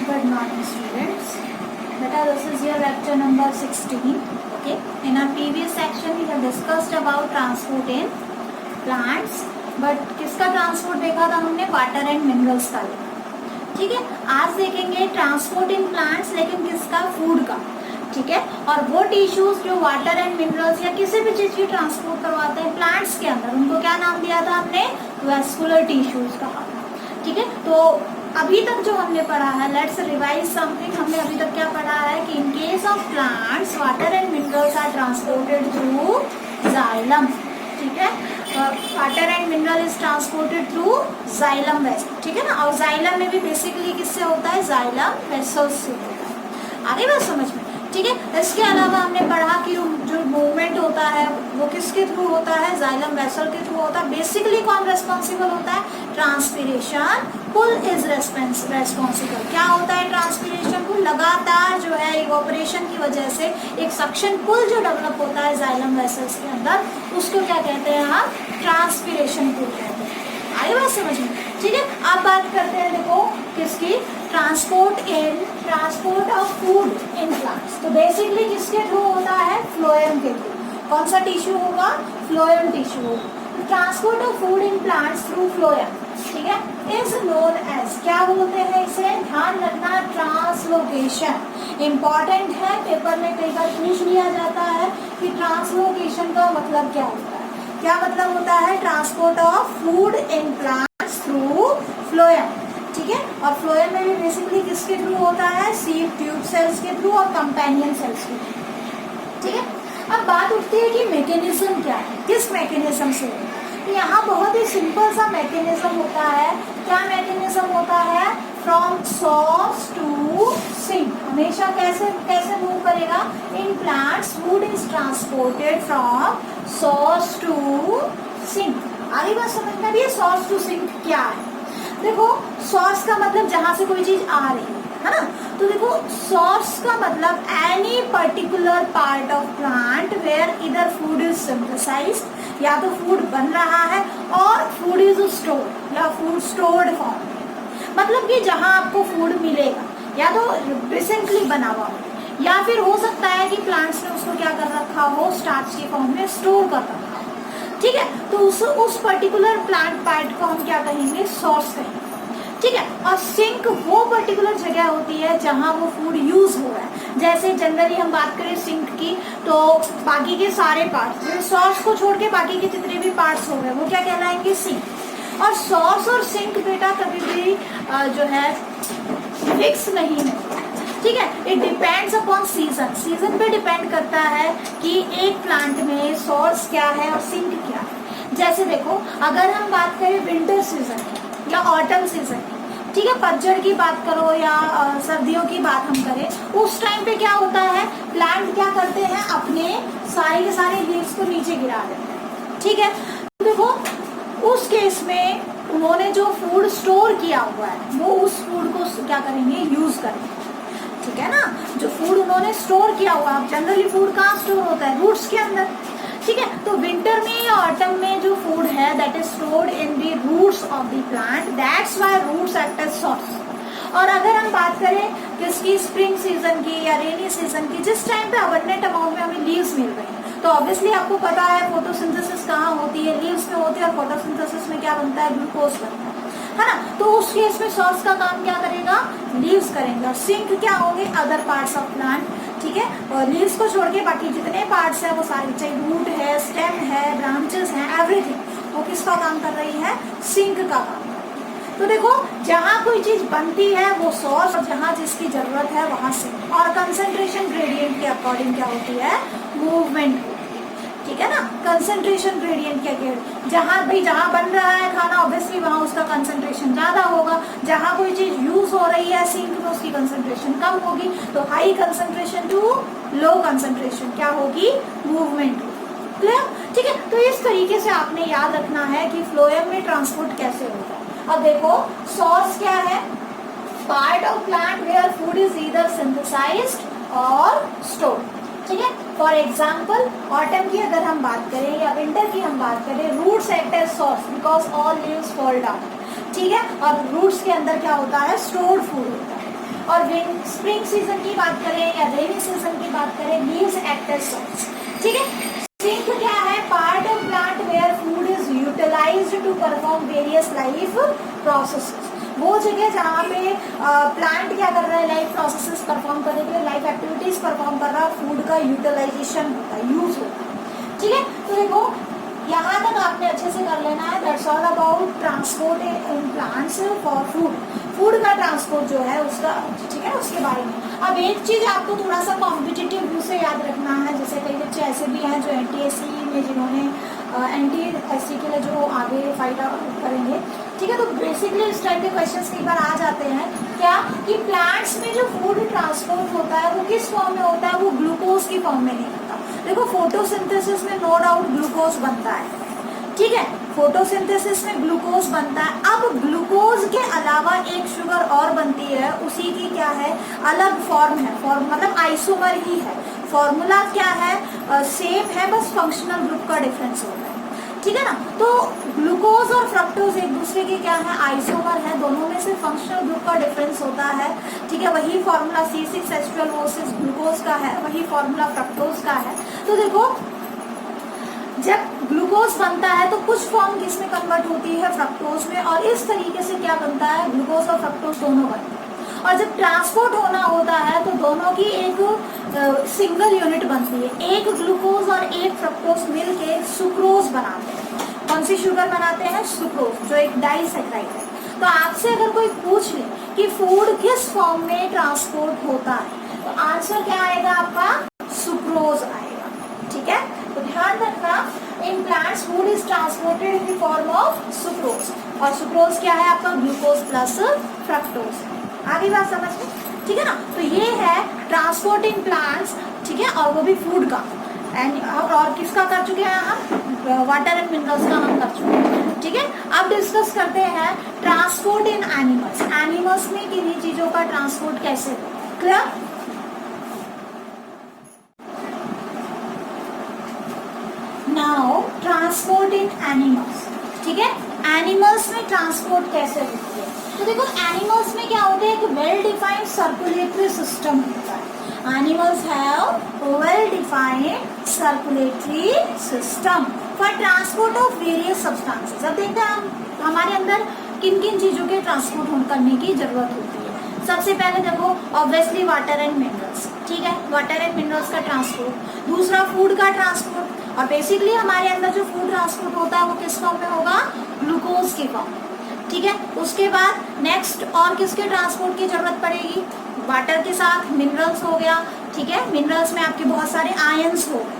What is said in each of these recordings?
Good morning, students. Beta, this is your lecture number 16. Okay. In our previous section, we have discussed about transport in plants. But किसका transport देखा था हमने? Water and minerals का देखा. ठीक है. आज देखेंगे ट्रांसपोर्ट इन प्लांट्स, लेकिन किसका? फूड का. ठीक है. और वो टिश्यूज जो वाटर एंड मिनरल्स या किसी भी चीज की ट्रांसपोर्ट करवाते हैं प्लांट्स के अंदर, उनको क्या नाम दिया था हमने? वेस्कुलर टिश्यूज कहा. ठीक है. तो अभी तक जो हमने पढ़ा है, लेट्स रिवाइज समथिंग. हमने अभी तक क्या पढ़ा है कि in case of plants water and minerals are transported through xylem. ठीक है. Water and mineral is transported through xylem vessel. ठीक है ना. और जाइलम में भी बेसिकली किससे होता है? जाइलम वेसल्स से होता है. आगे बात समझ में? ठीक है. इसके अलावा हमने पढ़ा कि जो मूवमेंट होता है वो किसके थ्रू होता है? जाइलम वेसल के थ्रू होता है. बेसिकली कौन रेस्पॉन्सिबल होता है? Transpiration pull is responsible. क्या होता है ट्रांसपीरेशन पुल? लगातार जो है इवोपरेशन की वजह से एक सक्शन पुल जो डेवलप होता है जाइलम वेसल्स के अंदर, उसको क्या कहते हैं हम? ट्रांसपीरेशन पुल कहते हैं. आई बात समझ में? ठीक है. अब बात करते हैं, देखो किसकी? Transport of food in plants. तो बेसिकली किसके थ्रू होता है? फ्लोएम के थ्रू. कौन सा टिश्यू होगा? फ्लोएम टिश्यू होगा. Transport of food in plants through phloem, ठीक है, इज नोन एज, क्या बोलते हैं इसे? ध्यान रखना, ट्रांसलोकेशन. इंपॉर्टेंट है, पेपर में कई बार पूछ लिया जाता है कि ट्रांसलोकेशन का मतलब क्या होता है. क्या मतलब होता है? Transport of food in plants through phloem. ठीक है. और फ्लोएम में भी बेसिकली किसके थ्रू होता है? सीड ट्यूब सेल्स के थ्रू और कंपेनियन सेल्स के थ्रू. ठीक है. अब बात उठती है कि मैकेनिज्म क्या है, किस मैकेनिज्म से होता है. यहाँ बहुत ही सिंपल सा मैकेनिज्म होता है. क्या मैकेनिज्म होता है? From source to sink. हमेशा कैसे मूव करेगा? In plants food is transported from source to sink. आगे बात समझ में आ रही है? सोर्स टू सिंक क्या है? देखो, सोर्स का मतलब जहां से कोई चीज आ रही है ना. तो देखो, सोर्स का मतलब any particular part of plant where इधर फूड इज सिंथेसाइज्ड, या तो फूड बन रहा है और फूड इज स्टोर्ड या फूड स्टोर्ड फॉर्म. मतलब कि जहां आपको फूड मिलेगा या तो रिसेंटली बना हुआ हो, या फिर हो सकता है कि प्लांट्स ने उसको क्या कर रखा हो? स्टार्च के फॉर्म में स्टोर कर रखा हो. ठीक है. तो उस पर्टिकुलर प्लांट पार्ट को हम क्या कहेंगे? सोर्स कहेंगे. ठीक है. और सिंक वो पर्टिकुलर जगह होती है जहां वो फूड यूज हो रहा है. जैसे जनरली हम बात करें सिंक की, तो बाकी के सारे पार्ट्स, सोर्स को छोड़ के बाकी के जितने भी पार्ट्स हो गए वो क्या कहलाएंगे? सिंक. और सोर्स और सिंक बेटा कभी भी जो है फिक्स नहीं है. ठीक है. It depends upon season. Season पे डिपेंड करता है कि एक प्लांट में सोर्स क्या है और सिंक क्या है. जैसे देखो, अगर हम बात करें विंटर सीजन या ऑटम सीजन, ठीक है, पतझड़ की बात करो या सर्दियों की बात हम करें, उस टाइम पे क्या होता है? प्लांट क्या करते हैं? अपने सारे के सारे लीव्स को नीचे गिरा देते हैं. ठीक है. तो देखो, उस केस में उन्होंने जो फूड स्टोर किया हुआ है वो उस फूड को क्या करेंगे? यूज करेंगे. ठीक है ना. जो फूड उन्होंने स्टोर किया हुआ, अब जनरली फूड कहाँ स्टोर होता है? रूट्स के अंदर. ठीक है. तो विंटर में या ऑटम में जो फूड है that is stored in the roots of the plant, that's why roots act as source. और अगर हम बात करें किसकी? स्प्रिंग सीजन की या रेनी सीजन की, जिस टाइम पे अबंडेंट अमाउंट में हमें लीव्स मिल रही हैं, तो ऑब्वियसली आपको पता है फोटोसिंथेसिस कहाँ होती है? लीव्स में होती है. और फोटोसिंथेसिस में क्या बनता है? ग्लूकोज बनता है ना. तो उस केस में सोर्स का काम क्या करेगा? लीव्स करेंगे. और सिंक क्या होंगे? Other parts of plant. ठीक है. और लीव्स को छोड़ के बाकी जितने पार्ट्स है वो सारे, चाहे रूट है, स्टेम है, ब्रांचेस हैं, एवरीथिंग, वो किसका काम कर रही है? सिंक का काम. तो देखो, जहाँ कोई चीज बनती है वो सोर्स, और जहाँ जिसकी जरूरत है वहां सिंक. और कंसंट्रेशन ग्रेडियंट के अकॉर्डिंग क्या होती है? मूवमेंट. ठीक है ना. कंसंट्रेशन ग्रेडियंट क्या है? जहाँ बन रहा है खाना, ऑब्वियसली वहाँ उसका कंसंट्रेशन ज्यादा होगा. जहाँ कोई चीज यूज हो रही है सिंक में, उसकी कंसंट्रेशन कम होगी. तो high concentration to low concentration क्या होगी? मूवमेंट. क्लियर? ठीक है. तो इस तरीके से आपने याद रखना है कि फ्लोएम में ट्रांसपोर्ट कैसे होता है. अब देखो, सोर्स क्या है? Part of plant where food is either synthesized और स्टोर्ड. ठीक है. फॉर एग्जाम्पल, ऑटम की अगर हम बात करें या विंटर की हम बात करें, roots act as source because all leaves fall down. ठीक है. और रूट्स के अंदर क्या होता है? स्टोर्ड फूड होता है. और स्प्रिंग सीजन की बात करें या रेनी सीजन की बात करें, लीव्स एक्ट एज सॉइल्स। ठीक है, सिंक क्या है? Part of plant where food is utilized to perform various life processes. वो जगह जहाँ पे प्लांट क्या कर रहा है? लाइफ प्रोसेसेस परफॉर्म करने के लिए, लाइफ एक्टिविटीज परफॉर्म कर रहा है, फूड का यूटिलाइजेशन होता है, यूज होता है। ठीक है, तो देखो यहाँ तक आपने अच्छे से कर लेना है। That's all about transport in plants for food. Food का ट्रांसपोर्ट जो है उसका, ठीक है, उसके बारे में। अब एक चीज आपको थोड़ा सा कॉम्पिटिटिव व्यू से याद रखना है, जैसे कई बच्चे ऐसे भी हैं जो एनटीएससी में, जिन्होंने एनटीएससी के लिए जो आगे फाइट करेंगे, ठीक है, तो बेसिकली इस टाइप के क्वेश्चंस कई बार आ जाते हैं क्या कि प्लांट्स में जो फूड ट्रांसपोर्ट होता है वो किस फॉर्म में होता है? वो ग्लूकोज की फॉर्म में नहीं होता। देखो फोटोसिंथेसिस में नो डाउट ग्लूकोज बनता है, ठीक है, फोटोसिंथेसिस में ग्लूकोज बनता है। अब ग्लूकोज के अलावा एक शुगर और बनती है, उसी की क्या है? अलग फॉर्म है, फॉर्म मतलब आइसोमर ही है। फॉर्मूला क्या है? सेम है, बस फंक्शनल ग्रुप का डिफरेंस होता है। ठीक है ना, तो ग्लूकोज और फ्रक्टोज एक दूसरे के क्या है? आइसोमर है, दोनों में से फंक्शनल ग्रुप का डिफरेंस होता है। ठीक है, वही फॉर्मूला C6H12O6 ग्लूकोज का है, वही फॉर्मूला फ्रक्टोज का है। तो देखो जब ग्लूकोज बनता है तो कुछ फॉर्म किसमें कन्वर्ट होती है? फ्रक्टोज में, और इस तरीके से क्या बनता है? ग्लूकोज और फ्रक्टोज दोनों बनते हैं। और जब ट्रांसपोर्ट होना होता है तो दोनों की एक सिंगल यूनिट बनती है, एक ग्लूकोज और एक फ्रक्टोज मिलके सुक्रोज बनाते हैं। कौन सी शुगर बनाते हैं? सुक्रोज, जो एक डाइसैकेराइड है। तो आपसे अगर कोई पूछ ले कि फूड किस फॉर्म में ट्रांसपोर्ट होता है, तो आंसर क्या आएगा आपका? सुक्रोज आएगा। ठीक है, तो ध्यान रखना, इन plants food is transported in the form of sucrose, और सुक्रोज क्या है आपका? Glucose plus fructose. आगे बात समझ में? ठीक है ना, तो ये है ट्रांसपोर्ट इन प्लांट्स, ठीक है, और वो भी फूड का। एंड और किसका कर चुके हैं हम? वाटर एंड मिनरल्स का हम कर चुके हैं। ठीक है, अब डिस्कस करते हैं ट्रांसपोर्ट इन एनिमल्स। एनिमल्स में किन्हीं चीजों का ट्रांसपोर्ट कैसे होता है? क्लियर? नाउ ट्रांसपोर्ट इन एनिमल्स। ठीक है, एनिमल्स में ट्रांसपोर्ट कैसे होती है? तो देखो एनिमल्स में क्या होता है? एक वेल डिफाइंड सर्कुलेटरी सिस्टम होता है। Animals have well defined circulatory system for transport of various substances. अब देखते हैं हम हमारे अंदर किन किन चीजों के ट्रांसपोर्ट करने की जरूरत होती है। सबसे पहले देखो ऑब्वियसली वाटर एंड मिनरल्स, ठीक है, वाटर एंड मिनरल्स का ट्रांसपोर्ट। दूसरा फूड का ट्रांसपोर्ट, और बेसिकली हमारे अंदर जो फूड ट्रांसपोर्ट होता है वो किस फॉर्म में होगा? ग्लूकोज के फॉर्म। ठीक है, उसके बाद नेक्स्ट और किसके ट्रांसपोर्ट की जरूरत पड़ेगी? वाटर के साथ मिनरल्स हो गया। ठीक है, मिनरल्स में आपके बहुत सारे आयंस हो गए।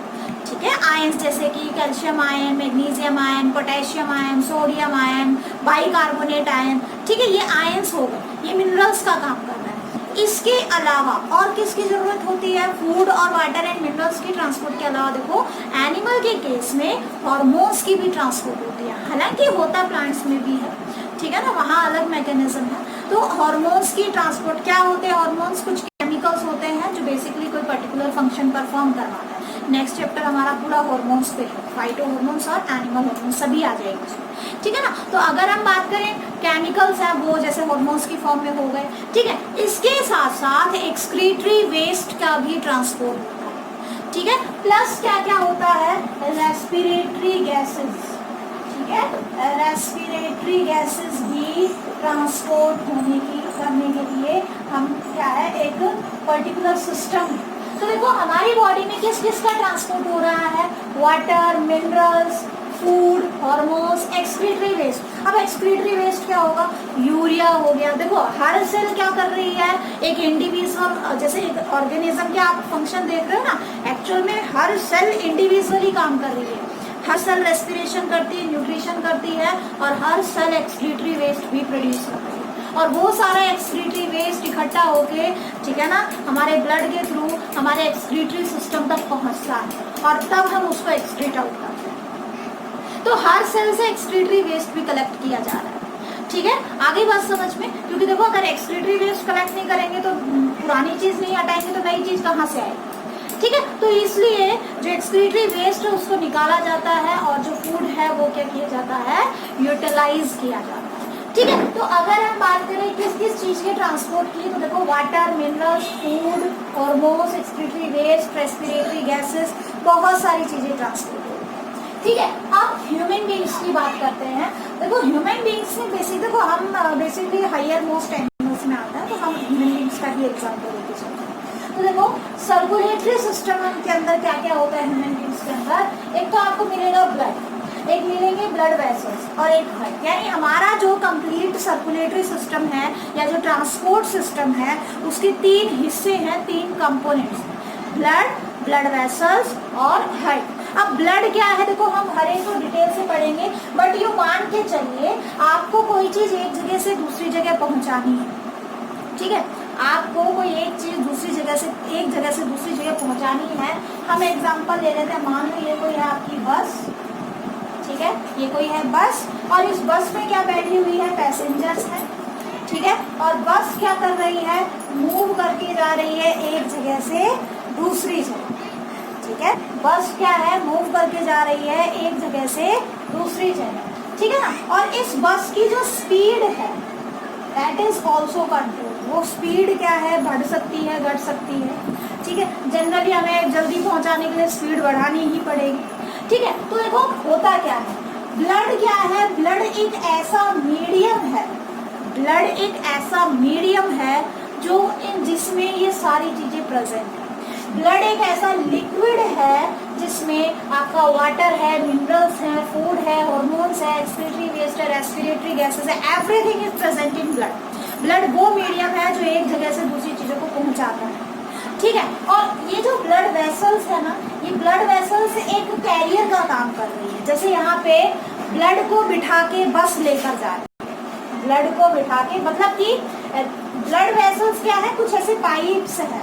ठीक है, आयंस जैसे कि calcium ion, magnesium ion, potassium ion, sodium ion, bicarbonate ion. ठीक है, ये आयंस हो गए, ये मिनरल्स का काम कर रहा है। इसके अलावा और किसकी जरूरत होती है? फूड और वाटर एंड मिनरल्स की ट्रांसपोर्ट के अलावा देखो एनिमल के केस में हॉर्मोन्स की भी ट्रांसपोर्ट होती है। हालांकि होता प्लांट्स में भी है, ठीक है ना, वहाँ अलग मैकेनिज्म है। तो हॉर्मोन्स की ट्रांसपोर्ट क्या होते हैं? हॉर्मोन्स कुछ केमिकल्स होते हैं जो बेसिकली कोई पर्टिकुलर फंक्शन परफॉर्म करवाते हैं। नेक्स्ट चैप्टर हमारा पूरा हॉर्मोन्स पे है, फाइटो हॉर्मोन्स और एनिमल हॉर्मोन्स सभी आ जाएंगे उसमें। ठीक है ना, तो अगर हम बात करें केमिकल्स हैं वो जैसे हॉर्मोन्स की फॉर्म में हो गए। ठीक है, इसके साथ साथ एक्सक्रीटरी वेस्ट का भी ट्रांसपोर्ट होता है। ठीक है, प्लस क्या क्या होता है? Respiratory gases. ठीक है, रेस्पिरेटरी गैसेस भी ट्रांसपोर्ट करने के लिए हम क्या है? एक पर्टिकुलर सिस्टम है। तो देखो हमारी बॉडी में किस किस का ट्रांसपोर्ट हो रहा है? Water, minerals, food, hormones, excretory waste. अब एक्सक्रीटरी वेस्ट क्या होगा? यूरिया हो गया। देखो हर सेल क्या कर रही है? एक इंडिविजुअल, जैसे एक ऑर्गेनिज्म के आप फंक्शन देख रहे हो ना, एक्चुअल में हर सेल इंडिविजुअली काम कर रही है। हर सेल रेस्पिरेशन करती है, न्यूट्रिशन करती है, और हर सेल एक्सक्रीटरी वेस्ट भी प्रोड्यूस करती है। और वो सारा एक्सक्रीटरी वेस्ट इकट्ठा होके, ठीक है ना, हमारे ब्लड के थ्रू हमारे एक्सक्रीटरी सिस्टम तक पहुंचता है, और तब हम उसको एक्सक्रीट आउट करते हैं। तो हर सेल से एक्सक्रीटरी वेस्ट भी कलेक्ट किया जा रहा है। ठीक है, आगे बात समझ में, क्योंकि देखो अगर एक्सक्रीटरी वेस्ट कलेक्ट नहीं करेंगे तो पुरानी चीज नहीं हटाएंगे तो नई चीज कहाँ से आएगी? ठीक है, तो इसलिए जो एक्सक्रीटरी वेस्ट है उसको निकाला जाता है, और जो फूड है वो क्या किया जाता है? यूटिलाइज किया जाता है। ठीक है। तो अगर हम बात करें किस किस चीज के ट्रांसपोर्ट की, तो देखो water, minerals, food, hormones, excretory waste, respiratory gases, बहुत सारी चीजें ट्रांसपोर्ट होती है। ठीक है, अब ह्यूमन बींग्स की बात करते हैं। देखो ह्यूमन बींग्स में बेसिक, देखो हम बेसिकली हायर मोस्ट एनिमल्स में आता है, तो हम ह्यूमन बींग्स का भी एग्जाम्पल लेके चलते हैं। तो देखो सर्कुलेटरी सिस्टम के अंदर क्या क्या होता है ह्यूमन बींग्स के अंदर। एक तो आपको मिलेगा ब्लड, एक मिलेंगे ब्लड वेसल्स और एक हार्ट। यानी हमारा जो कंप्लीट सर्कुलेटरी सिस्टम है या जो ट्रांसपोर्ट सिस्टम है उसके तीन हिस्से हैं, तीन कंपोनेंट्स, ब्लड, ब्लड वेसल्स और हार्ट। अब ब्लड क्या है, देखो हम हर एक को डिटेल से पढ़ेंगे, बट ये मान के चलिए आपको कोई चीज एक जगह से दूसरी जगह पहुंचानी है। ठीक है, आपको कोई एक चीज दूसरी जगह से, एक जगह से दूसरी जगह पहुंचानी है। हम एग्जांपल ले लेते हैं, मान लो ये कोई है आपकी बस, ठीक है, ये कोई है बस और इस बस में क्या बैठी हुई है, पैसेंजर्स है। ठीक है, और बस क्या कर रही है, मूव करके जा रही है एक जगह से दूसरी जगह। ठीक है, बस क्या है, मूव करके जा रही है एक जगह से दूसरी जगह। ठीक है ना, और इस बस की जो स्पीड है दैट इज ऑल्सो कंट्रोल। वो स्पीड क्या है, बढ़ सकती है, घट सकती है। ठीक है, जनरली हमें जल्दी पहुंचाने के लिए स्पीड बढ़ानी ही पड़ेगी। ठीक है, तो देखो होता क्या है, ब्लड क्या है, ब्लड एक ऐसा मीडियम है, ब्लड एक ऐसा मीडियम है जो जिसमें ये सारी चीजें प्रेजेंट है। ब्लड एक ऐसा लिक्विड है जिसमें आपका वाटर है, मिनरल्स है, फूड है, हार्मोन्स है, एक्सक्रीटरी वेस्ट है, रेस्पिरेटरी गैसेस है, everything is present in blood. Blood वो मीडियम है जो एक जगह से दूसरी चीजों को पहुंचाता है। ठीक है, और ये जो ब्लड वेसल्स है ना, ये ब्लड वेसल्स एक कैरियर का काम कर रही है। जैसे यहाँ पे ब्लड को बिठा के बस लेकर जा रही है, ब्लड को बिठा के, मतलब कि ब्लड वेसल्स क्या है, कुछ ऐसे पाइप्स है,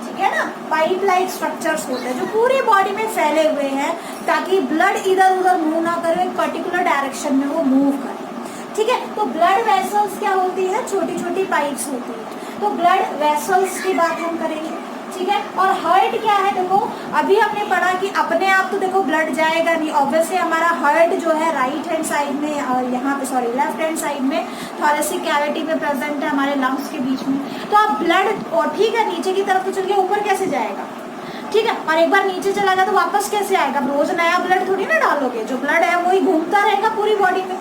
ठीक है ना, पाइप लाइक स्ट्रक्चर्स होते हैं जो पूरी बॉडी में फैले हुए हैं ताकि ब्लड इधर उधर मूव ना करे, एक पर्टिकुलर डायरेक्शन में वो मूव करे। ठीक है, तो ब्लड वेसल्स क्या होती है, छोटी छोटी पाइप्स होती है। तो ब्लड वेसल्स की बात हम करेंगे। ठीक है, और हार्ट क्या है, देखो अभी हमने पढ़ा कि अपने आप तो देखो ब्लड जाएगा नहीं, ऑब्वियसली हमारा हार्ट जो है राइट हैंड साइड में और यहाँ पे सॉरी लेफ्ट हैंड साइड में थोरेसिक कैविटी में प्रेजेंट है, हमारे लंग्स के बीच में। तो अब ब्लड, और ठीक है नीचे की तरफ तो चल के ऊपर कैसे जाएगा, ठीक है, और एक बार नीचे चला गया तो वापस कैसे आएगा, रोज नया ब्लड थोड़ी ना डालोगे, जो ब्लड है वही घूमता रहेगा पूरी बॉडी में।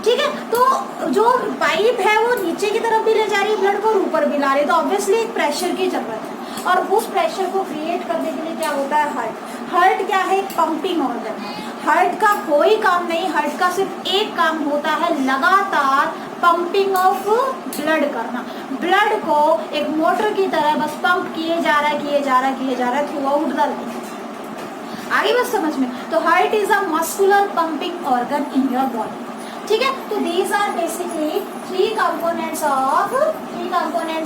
ठीक है, तो जो पाइप है वो नीचे की तरफ भी ले जा रही है ब्लड को और ऊपर भी ला रही है, तो ऑब्वियसली एक प्रेशर की जरूरत है, और उस प्रेशर को क्रिएट करने के लिए क्या होता है, हार्ट। हार्ट क्या है, पंपिंग ऑर्गन है। हार्ट का कोई काम नहीं, हार्ट का सिर्फ एक काम होता है, लगातार पंपिंग ऑफ ब्लड करना। ब्लड को एक मोटर की तरह बस पंप किए जा रहा है, किए जा रहा है, किए जा रहा है थ्रू आउट द लाइफ। आगे बस समझ में, तो heart is a muscular pumping organ in your body. ठीक है, तो these are basically three components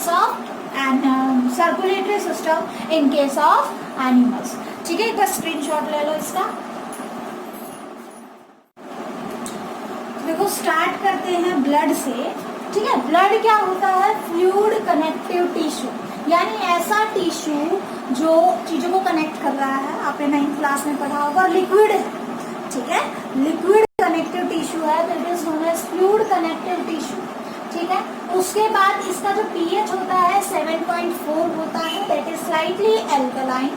of and circulatory system in case of animals. ठीक है, एक बार स्क्रीनशॉट ले लो इसका। देखो स्टार्ट करते हैं ब्लड से। ठीक है, ब्लड क्या होता है, फ्लूइड कनेक्टिव टिश्यू, यानी ऐसा टिश्यू जो चीजों को कनेक्ट कर रहा है। आपने 9th क्लास में पढ़ा होगा, लिक्विड है। ठीक है, लिक्विड कनेक्टिव टिश्यू है, तो it is known as fluid connective tissue. ठीक है, उसके बाद इसका जो पीएच होता है 7.4 होता है, दैट इज स्लाइटली एल्कलाइन।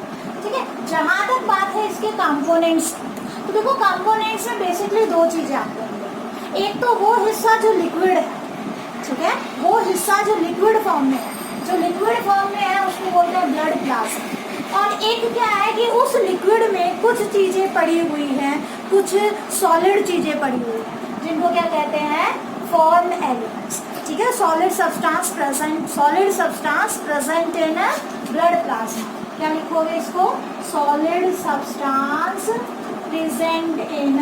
ठीक है, जहां तक बात है इसके कंपोनेंट्स, तो देखो कंपोनेंट्स में बेसिकली दो चीजें आपको मिलेंगी। एक तो वो हिस्सा जो लिक्विड है, ठीक है, वो हिस्सा जो लिक्विड फॉर्म में है, जो लिक्विड फॉर्म में है उसको बोलते हैं ब्लड प्लाज्मा। और एक क्या है कि उस लिक्विड में कुछ चीजें पड़ी हुई हैं, कुछ सॉलिड चीजें पड़ी हुई हैं, जिनको क्या कहते हैं, फॉर्म्ड एलिमेंट्स। ठीक है, solid substance present in blood plasma. क्या लिखोगे इसको, solid substance present in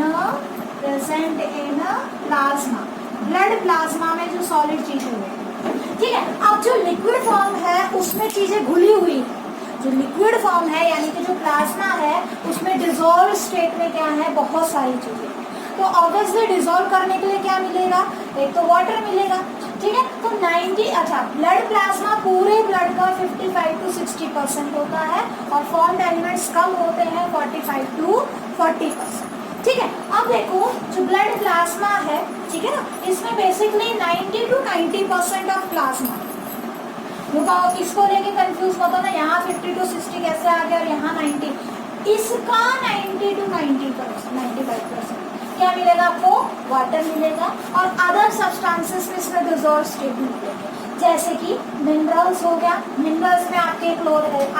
plasma. Blood plasma में जो सॉलिड चीजें होती है। ठीक है, अब जो लिक्विड फॉर्म है उसमें चीजें घुली हुई है। जो लिक्विड फॉर्म है यानी कि जो प्लाज्मा है उसमें डिजोल्व स्टेट में क्या है, बहुत सारी चीजें। तो ऑब्वियसली डिजोल्व करने के लिए क्या मिलेगा, एक तो वाटर मिलेगा। ठीक है, तो 90 ब्लड प्लाज्मा पूरे ब्लड का 55 to 60% होता है और फॉर्म्ड एलिमेंट्स कम होते हैं 45 to 40%। ठीक है। अब देखो जो ब्लड प्लाज्मा है, ठीक है ना, इसमें बेसिकली 90 to 90% ऑफ प्लाज्मा। इसको लेके कंफ्यूज मत होना, यहाँ 50 to 60 कैसे आ गया और यहाँ 90। इसका 90 to 90%, 95% क्या मिलेगा आपको? वाटर मिलेगा और अदर सब्सटेंसेस में इसमें डिसॉल्व स्टेट मिलेंगे, जैसे कि मिनरल्स हो गया। मिनरल्स में आपके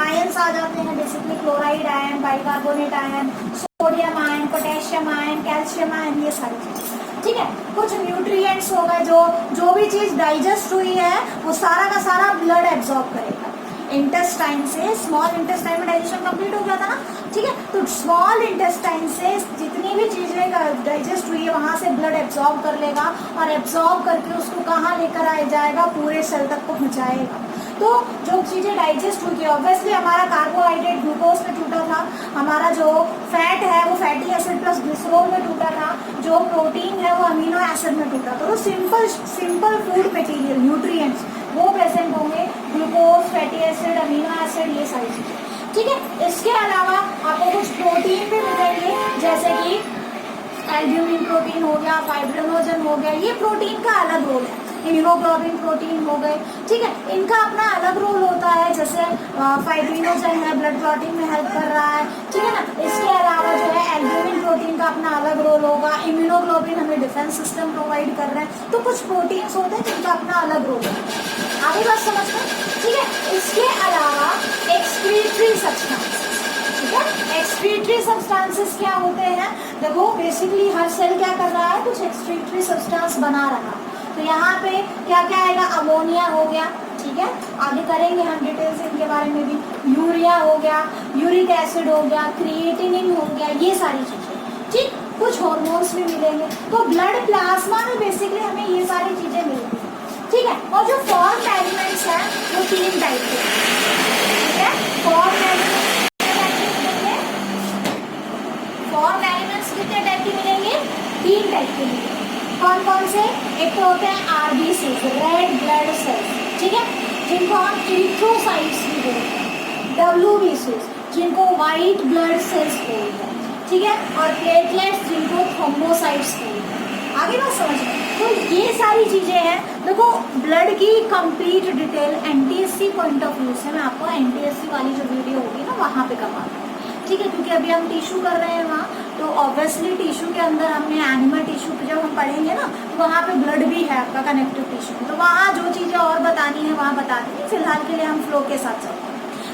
आयंस आ जाते हैं, basically chloride ion, bicarbonate ion, sodium ion, potassium ion, calcium ion, ये सारी चीजें, ठीक है। कुछ न्यूट्रिएंट्स हो गए, जो भी चीज डाइजेस्ट हुई है वो सारा का सारा ब्लड एब्जॉर्ब करेगा इंटेस्टाइन से। स्मॉल इंटेस्टाइन में डाइजेशन कंप्लीट हो गया था ना, ठीक है। तो स्मॉल इंटेस्टाइन से जितनी भी चीजें डाइजेस्ट हुई है वहां से ब्लड एब्जॉर्ब कर लेगा और एब्जॉर्ब करके उसको कहाँ लेकर आ जाएगा? पूरे सेल तक पहुंचाएगा। तो जो चीजें डाइजेस्ट हुई थी, ऑब्वियसली हमारा कार्बोहाइड्रेट ग्लूकोज में टूटा था, हमारा जो फैट है वो फैटी एसिड प्लस ग्लिसरॉल में टूटा था, जो प्रोटीन है वो अमीनो एसिड में टूटा था। तो सिंपल फूड मटेरियल न्यूट्रिएंट्स वो प्रेजेंट होंगे, glucose, fatty acid, amino acid, ये सारी चीजें, ठीक है। इसके अलावा आपको कुछ प्रोटीन भी मिलेंगे, जैसे कि एल्ब्यूमिन प्रोटीन हो गया, फाइब्रिनोजन हो गया, ये प्रोटीन का अलग रोल है। हीमोग्लोबिन प्रोटीन हो गए, ठीक है, इनका अपना अलग रोल होता है। जैसे फाइब्रिनोजन है, ब्लड क्लॉटिंग में हेल्प कर रहा है, ठीक है ना। इसके अलावा जो है एल्ब्यूमिन प्रोटीन का अपना अलग रोल होगा। इम्यूनोग्लोबिन हमें डिफेंस सिस्टम प्रोवाइड कर रहे हैं। तो कुछ प्रोटीन्स होते हैं जिनका अपना अलग रोल है। आगे बात समझ में, ठीक है। इसके अलावा एक्सक्रीटरी सब्सटेंसेस, ठीक है। एक्सक्रीटरी सब्सटेंसेस क्या होते हैं? देखो बेसिकली हर सेल क्या कर रहा है? कुछ एक्सक्रीटरी सब्सटेंस बना रहा है। तो यहाँ पे क्या क्या आएगा? अमोनिया हो गया, ठीक है, आगे करेंगे हम डिटेल्स इनके बारे में भी। यूरिया हो गया, यूरिक एसिड हो गया, क्रिएटिनिन हो गया, ये सारी चीजें, ठीक। कुछ हार्मोन्स भी मिलेंगे। तो ब्लड प्लाज्मा में बेसिकली हमें ये सारी चीजें मिलेंगी, ठीक है। और जो फॉर्म एलिमेंट्स हैं वो 3 टाइप के, ठीक है। फॉर्म एलिमेंट्स कितने टाइप के मिलेंगे? 3 टाइप के मिलेंगे। कौन कौन से? एक तो होते हैं आरबीसी, रेड ब्लड सेल्स, ठीक है, जिनको हम एरिथ्रोसाइट्स भी बोलते हैं। डब्ल्यूबीसी जिनको व्हाइट ब्लड सेल्स बोलते हैं, ठीक है, और प्लेटलेट्स जिनको थ्रोम्बोसाइट्स बोलते हैं। आगे बात समझ में। तो ये सारी चीजें हैं। देखो ब्लड की complete detail NTSC point of view से मैं आपको एनटीएससी वाली जो वीडियो होगी ना वहाँ पे करवाऊंगी, ठीक है, क्योंकि अभी हम टिश्यू कर रहे हैं वहाँ। तो ऑब्वियसली टिश्यू के अंदर हमने एनिमल टिश्यू पे जब हम पढ़ेंगे ना तो वहाँ पे ब्लड भी है आपका कनेक्टिव टिश्यू, तो वहाँ जो चीज़ें और बतानी है वहाँ बता देंगे। फिलहाल के लिए हम फ्लो के साथ चलते हैं,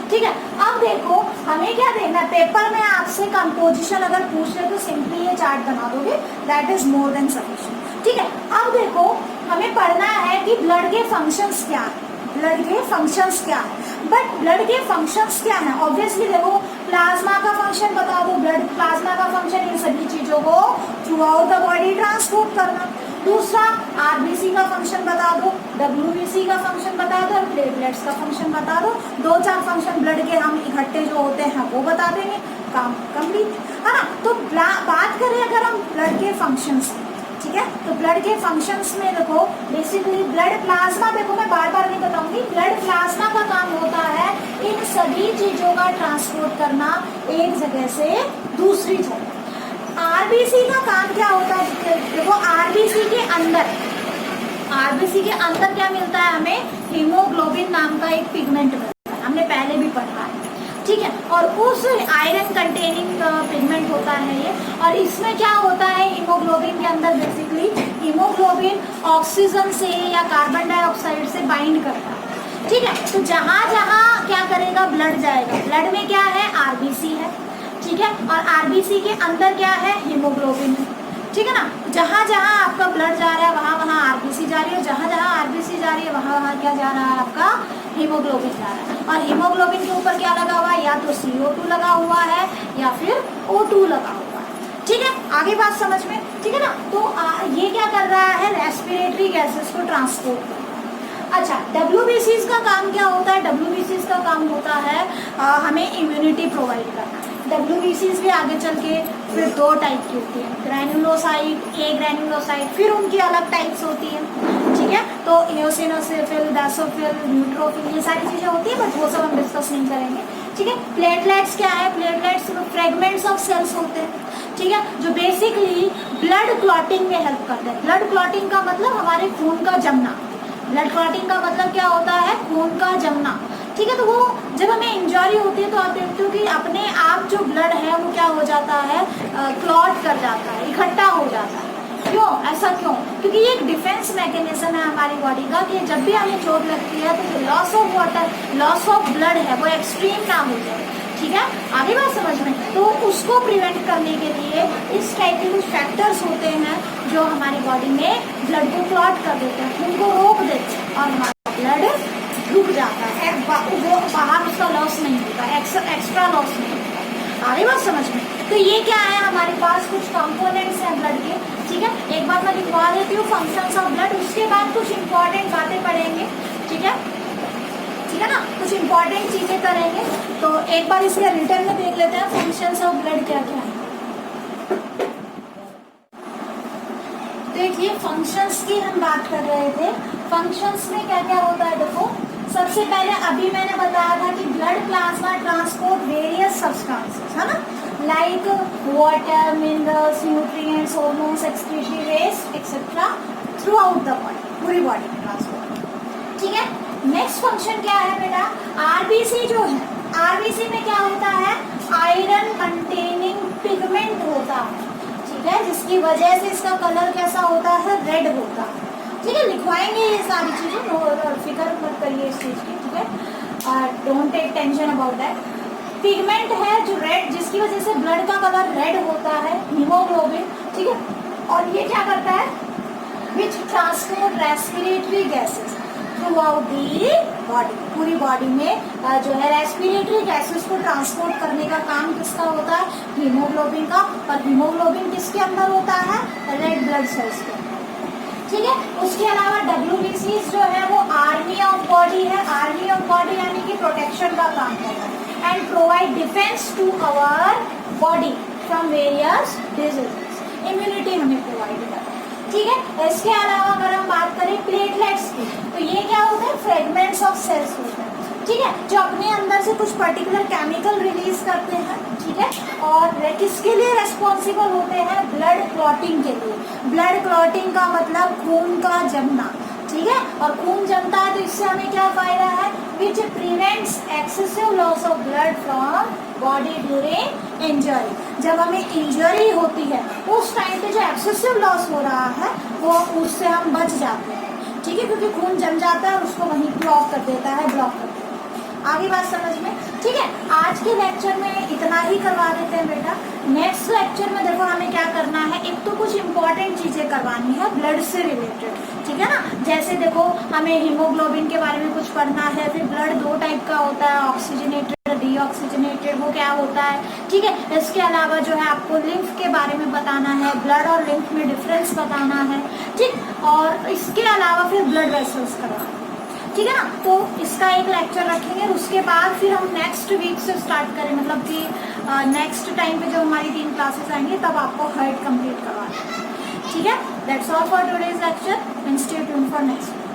ठीक है। अब देखो हमें क्या देखना है, पेपर में आपसे कंपोजिशन अगर पूछ ले तो सिंपली ये चार्ट बना दोगे, that is more than sufficient, ठीक है। अब देखो हमें पढ़ना है कि ब्लड के फंक्शंस क्या है, ब्लड के फंक्शंस क्या है। बट ब्लड के फंक्शंस क्या है? ऑब्वियसली देखो प्लाज्मा का फंक्शन बता दो। ब्लड प्लाज्मा का फंक्शन इन सभी चीजों को through out the body transport करना। दूसरा आरबीसी का फंक्शन बता दो, डब्ल्यूबीसी का फंक्शन बता दो और प्लेटलेट्स का फंक्शन बता दो। 2-4 फंक्शन ब्लड के हम इकट्ठे जो होते हैं वो बता देंगे, काम कंप्लीट है ना। तो बात करें अगर हम ब्लड के फंक्शंस, ठीक है, तो ब्लड के फंक्शंस में देखो बेसिकली ब्लड प्लाज्मा, देखो मैं बार बार नहीं बताऊंगी, ब्लड प्लाज्मा का काम होता है इन सभी चीजों का ट्रांसपोर्ट करना एक जगह से दूसरी जगह। आरबीसी का काम क्या होता है? देखो आरबीसी के अंदर क्या मिलता है हमें? हीमोग्लोबिन नाम का एक पिगमेंट मिलता है, हमने पहले भी पढ़ा है, ठीक है। और उस आयरन कंटेनिंग पिगमेंट होता है ये। और इसमें क्या होता है हीमोग्लोबिन के अंदर? बेसिकली हीमोग्लोबिन ऑक्सीजन से या कार्बन डाइऑक्साइड से बाइंड करता है, ठीक है। तो जहाँ जहाँ क्या करेगा? ब्लड जाएगा। ब्लड में क्या है? आरबीसी है, ठीक है, और आरबीसी के अंदर क्या है? हीमोग्लोबिन है, ठीक है ना। जहाँ जहाँ आपका ब्लड जा रहा है वहाँ वहाँ आरबीसी जा रही है, जहाँ जहाँ आरबीसी जा रही है वहाँ वहाँ क्या जा रहा है? आपका हीमोग्लोबिन जा रहा है। और हीमोग्लोबिन के ऊपर क्या लगा हुआ है? या तो CO2 लगा हुआ है या फिर O2 लगा हुआ है, ठीक है। आगे बात समझ में, ठीक है ना। तो ये क्या कर रहा है? रेस्पिरेटरी गैसेस को ट्रांसपोर्ट कर रहा है। अच्छा, डब्ल्यूबीसीज का काम क्या होता है? डब्ल्यूबीसीज का काम होता है हमें इम्यूनिटी प्रोवाइड करना। डब्ल्यूबीसीज भी आगे चल के फिर 2 टाइप की होती है, ग्रैन्युलोसाइट, ए ग्रैन्युलोसाइट, फिर उनकी अलग टाइप्स होती है, ठीक है। तो इओसिनोफिल, बेसोफिल, न्यूट्रोफिल, ये सारी चीज़ें होती है, बट वो सब हम डिस्कस नहीं करेंगे, ठीक है। प्लेटलेट्स क्या है? प्लेटलेट्स फ्रेगमेंट्स ऑफ सेल्स होते हैं, ठीक है, जो बेसिकली ब्लड क्लॉटिंग में हेल्प करते हैं। ब्लड क्लॉटिंग का मतलब हमारे खून का जमना। ब्लड क्लॉटिंग का मतलब क्या होता है? खून का जमना, ठीक है। तो वो जब हमें इंजरी होती है तो आप देखते हो कि अपने आप जो ब्लड है वो क्या हो जाता है? क्लॉट कर जाता है, इकट्ठा हो जाता है। क्यों? ऐसा क्यों? क्योंकि ये एक डिफेंस मैकेनिज्म है हमारी बॉडी का कि जब भी हमें चोट लगती है तो loss of water, loss of blood है वो एक्सट्रीम ना हो जाए, ठीक है। आगे बात समझ में? तो उसको प्रिवेंट करने के लिए इस टाइप के कुछ फैक्टर्स होते हैं जो हमारी बॉडी में ब्लड को क्लॉट कर देते हैं, खून को रोक देते हैं और हमारा ब्लड रुक जाता है, वो बाहर उसका लॉस नहीं होता, एक्स्ट्रा लॉस नहीं होता। आगे बात समझ में? तो ये क्या है? हमारे पास कुछ कंपोनेंट्स हैं ब्लड के, ठीक है। एक बार मैं लिखवा देती हूँ फंक्शंस ऑफ ब्लड, उसके बाद कुछ इंपॉर्टेंट बातें पढ़ेंगे, ठीक है, ठीक है ना, कुछ इंपॉर्टेंट चीजें करेंगे। तो एक बार इसके रिटर्न में देख लेते हैं फंक्शंस ऑफ ब्लड क्या क्या है। देखिए फंक्शंस की हम बात कर रहे थे। फंक्शंस में क्या क्या होता है? देखो सबसे पहले अभी मैंने बताया था कि blood plasma transport various substances, है ना, like water, minerals, nutrients, hormones, excretory waste etcetera throughout the body, पूरी बॉडी में ट्रांसपोर्ट, ठीक है। नेक्स्ट फंक्शन क्या है बेटा? आरबीसी जो है, आरबीसी में क्या होता है? आयरन कंटेनिंग पिगमेंट होता है, ठीक है, जिसकी वजह से इसका कलर कैसा होता है? रेड होता है, ठीक है। लिखवाएंगे ये सारी चीजें, फिक्र मत करिए इस चीज की, ठीक है, don't take tension about that. Pigment है जो रेड, जिसकी वजह से ब्लड का कलर रेड होता है, हीमोग्लोबिन, ठीक है। और ये क्या करता है? विच transport respiratory gases through out the body, पूरी बॉडी में जो है रेस्पिरेटरी गैसेस को ट्रांसपोर्ट करने का काम किसका होता है? हीमोग्लोबिन का। और हीमोग्लोबिन किसके अंदर होता है? रेड ब्लड सेल्स के, ठीक है। उसके अलावा WBC जो है वो आर्मी ऑफ बॉडी है। आर्मी ऑफ बॉडी यानी कि प्रोटेक्शन का काम करता है and provide defence to our body from various diseases. Immunity हमें प्रोवाइड करता है, ठीक है। इसके अलावा अगर हम बात करें प्लेटलेट्स की, तो ये क्या होते हैं? फ्रेगमेंट्स ऑफ सेल्स होते हैं, ठीक है, जो अपने अंदर से कुछ पर्टिकुलर केमिकल रिलीज करते हैं, ठीक है। और किसके लिए रेस्पॉन्सिबल होते हैं? ब्लड क्लॉटिंग के लिए। ब्लड क्लॉटिंग का मतलब खून का जमना, ठीक है। और खून जमता है तो इससे हमें क्या फायदा है? Which prevents excessive loss of blood from body during injury. जब हमें इंजरी होती है उस टाइम पे जो एक्सेसिव लॉस हो रहा है वो उससे हम बच जाते हैं, ठीक है, क्योंकि खून जम जाता है और उसको वहीं ब्लॉक कर देता है, ब्लॉक कर देता है। आगे बात समझ में? ठीक है। आज के लेक्चर में इतना ही करवा देते हैं बेटा। नेक्स्ट लेक्चर में देखो हमें क्या करना है, एक तो कुछ इंपॉर्टेंट चीजें करवानी है ब्लड से रिलेटेड, ठीक है ना। जैसे देखो हमें हीमोग्लोबिन के बारे में कुछ पढ़ना है, फिर ब्लड दो टाइप का होता है, ऑक्सीजनेटेड, डीऑक्सीजनेटेड, वो क्या होता है, ठीक है। इसके अलावा जो है आपको लिम्फ के बारे में बताना है, ब्लड और लिम्फ में डिफरेंस बताना है, ठीक। और इसके अलावा फिर ब्लड वेसल्स करवाना, ठीक है ना। तो इसका एक लेक्चर रखेंगे, उसके बाद फिर हम नेक्स्ट वीक से स्टार्ट करें, मतलब कि नेक्स्ट टाइम पे जब हमारी 3 क्लासेस आएंगे तब आपको हाइट कंप्लीट करवाना है, ठीक है। That's all for today's lecture and stay tuned for next.